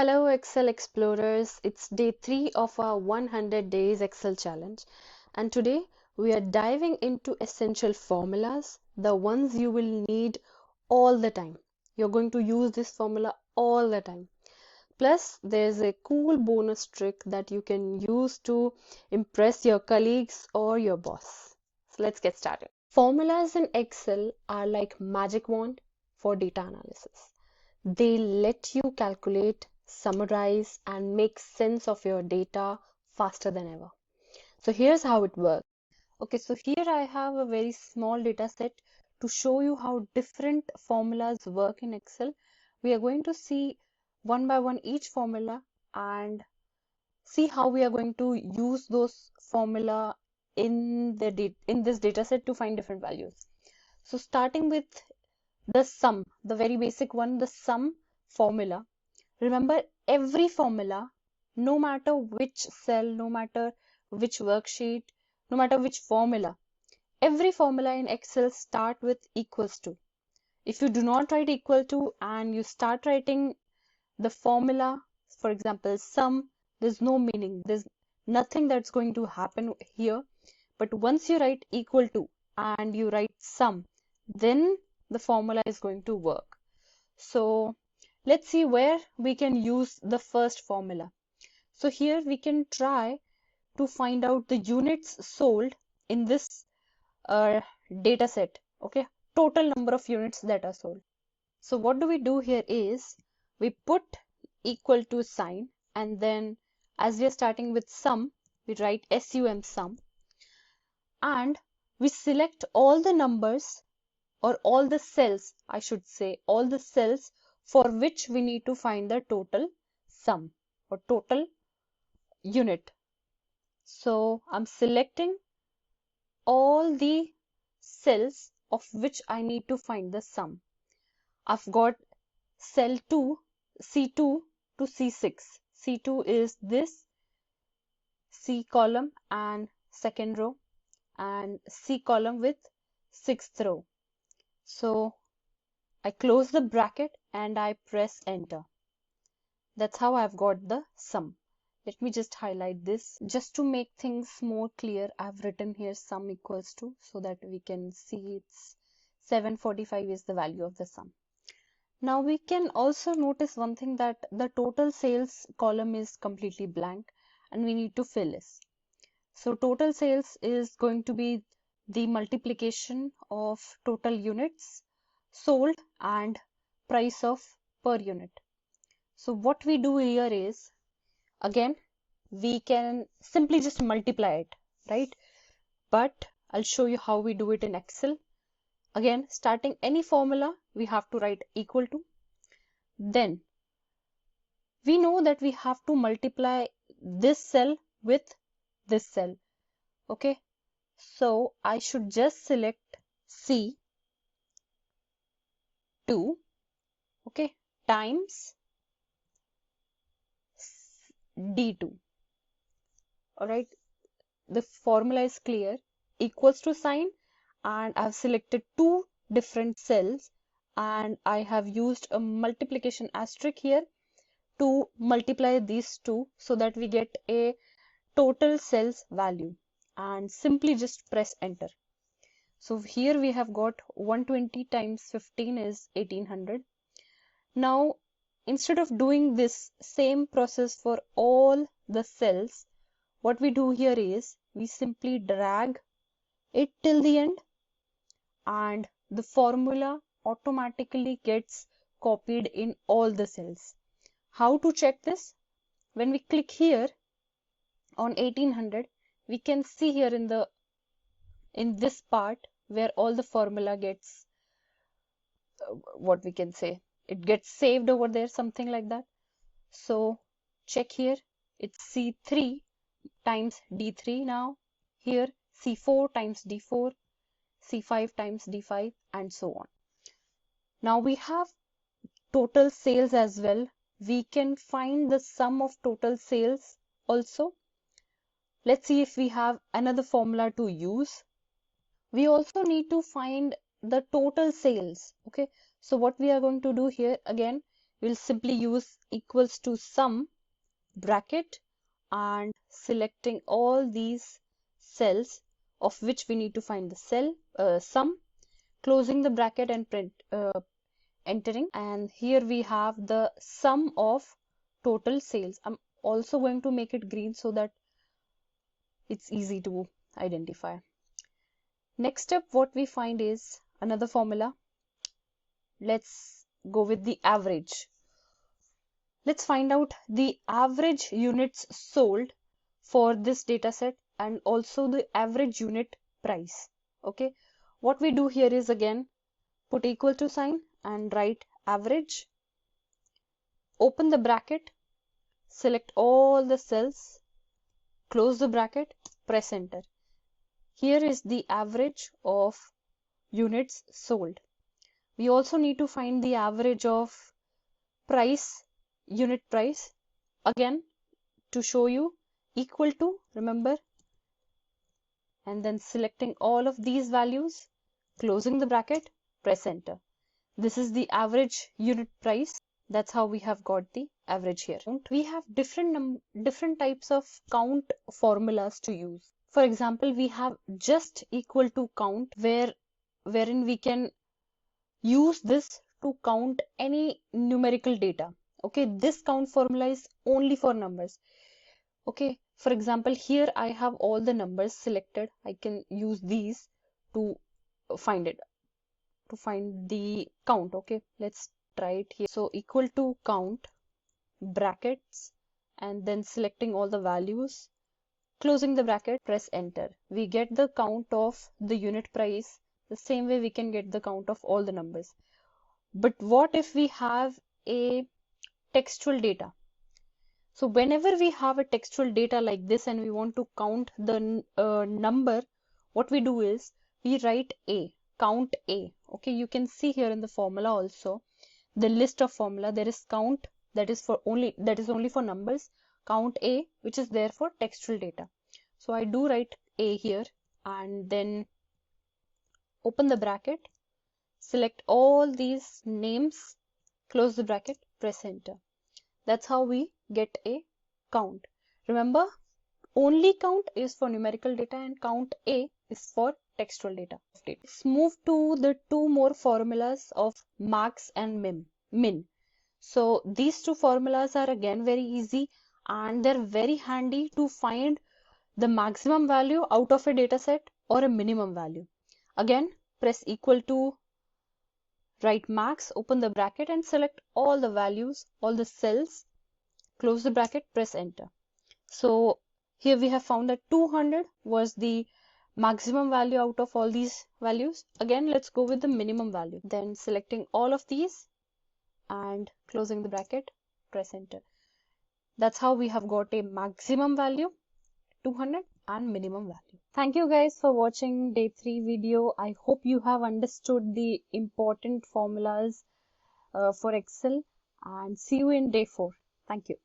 Hello, Excel Explorers. It's day 3 of our 100 Days Excel Challenge. And today we are diving into essential formulas, the ones you will need all the time. You're going to use this formula all the time. Plus, there's a cool bonus trick that you can use to impress your colleagues or your boss. So let's get started. Formulas in Excel are like magic wand for data analysis. They let you calculate, summarize, and make sense of your data faster than ever. So here's how it works. Okay, so here I have a very small data set to show you how different formulas work in Excel. We are going to see one by one each formula and see how we are going to use those formula in this data set to find different values. So starting with the sum, the very basic one, the sum formula. Remember, every formula, no matter which cell, no matter which worksheet, no matter which formula, every formula in Excel start with equals to. If you do not write equal to and you start writing the formula, for example, sum, there's no meaning. There's nothing that's going to happen here. But once you write equal to and you write sum, then the formula is going to work. So let's see where we can use the first formula. So here we can try to find out the units sold in this data set. Okay, total number of units that are sold. So what do we do here is we put equal to sign, and then as we are starting with sum, we write sum, and we select all the numbers, or all the cells, I should say, all the cells for which we need to find the total sum or total unit. So I'm selecting all the cells of which I need to find the sum. I've got cell 2, C2 to C6. C2 is this C column and second row, and C column with sixth row. So I close the bracket and I press enter. That's how I've got the sum. Let me just highlight this. Just to make things more clear, I've written here sum equals to, so that we can see it's 745 is the value of the sum. Now we can also notice one thing, that the total sales column is completely blank and we need to fill this. So total sales is going to be the multiplication of total units sold and price of per unit. So what we do here is, again, we can simply just multiply it, right? But I'll show you how we do it in Excel. Again, starting any formula, we have to write equal to. Then we know that we have to multiply this cell with this cell. Okay, so I should just select C2, okay, times D2. All right, the formula is clear, equals to sign, and I've selected two different cells and I have used a multiplication asterisk here to multiply these two so that we get a total cells value, and simply just press enter. So here we have got 120 times 15 is 1800. Now instead of doing this same process for all the cells, what we do here is we simply drag it till the end and the formula automatically gets copied in all the cells. How to check this? When we click here on 1800, we can see here in this part where all the formula gets what we can say, it gets saved over there, something like that. So check here, it's C3 times D3 now, here C4 times D4, C5 times D5, and so on. Now we have total sales as well. We can find the sum of total sales also. Let's see if we have another formula to use. We also need to find the total sales. Okay, so what we are going to do here, again, we'll simply use equals to sum bracket and selecting all these cells of which we need to find the cell sum, closing the bracket and entering, and here we have the sum of total sales. I'm also going to make it green so that it's easy to identify. Next up, what we find is another formula. Let's go with the average. Let's find out the average units sold for this data set and also the average unit price. Okay, what we do here is again put equal to sign and write average, open the bracket, select all the cells, close the bracket, press enter. Here is the average of units sold. We also need to find the average of price, unit price. Again, to show you, equal to, remember, and then selecting all of these values, closing the bracket, press enter. This is the average unit price. That's how we have got the average here. We have different types of count formulas to use. For example, we have just equal to count wherein we can use this to count any numerical data. Okay, this count formula is only for numbers. Okay, for example, here I have all the numbers selected. I can use these to find it, to find the count. Okay, let's try it here. So equal to count, brackets, and then selecting all the values, closing the bracket, press enter. We get the count of the unit price. The same way we can get the count of all the numbers. But what if we have a textual data? So whenever we have a textual data like this and we want to count the number, what we do is we write A, count A. Okay, you can see here in the formula also, the list of formula, there is count that is only for numbers, count A, which is there for textual data. So I do write A here and then open the bracket, select all these names, close the bracket, press enter. That's how we get a count. Remember, only count is for numerical data and count A is for textual data. Let's move to the two more formulas of max and min. So these two formulas are again very easy and they're very handy to find the maximum value out of a data set or a minimum value. Again, press equal to, write max, open the bracket and select all the values, all the cells, close the bracket, press enter. So here we have found that 200 was the maximum value out of all these values. Again, let's go with the minimum value. Then selecting all of these and closing the bracket, press enter. That's how we have got a maximum value 200 and minimum value. Thank you guys for watching day 3 video. I hope you have understood the important formulas for Excel, and see you in day 4. Thank you.